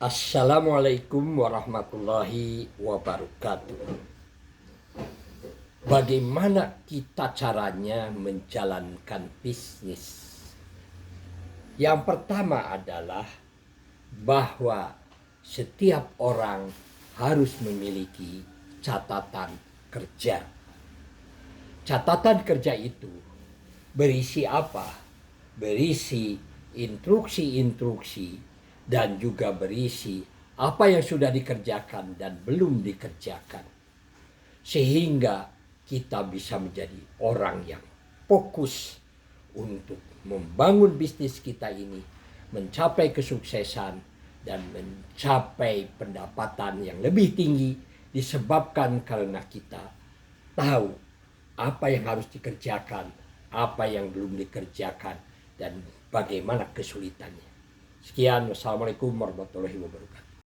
Assalamualaikum warahmatullahi wabarakatuh. Bagaimana kita caranya menjalankan bisnis? Yang pertama adalah bahwa setiap orang harus memiliki catatan kerja. Catatan kerja itu berisi apa? Berisi instruksi-instruksi dan juga berisi apa yang sudah dikerjakan dan belum dikerjakan. Sehingga kita bisa menjadi orang yang fokus untuk membangun bisnis kita ini, mencapai kesuksesan dan mencapai pendapatan yang lebih tinggi disebabkan karena kita tahu apa yang harus dikerjakan, apa yang belum dikerjakan, dan bagaimana kesulitannya. Sekian, wassalamualaikum warahmatullahi wabarakatuh.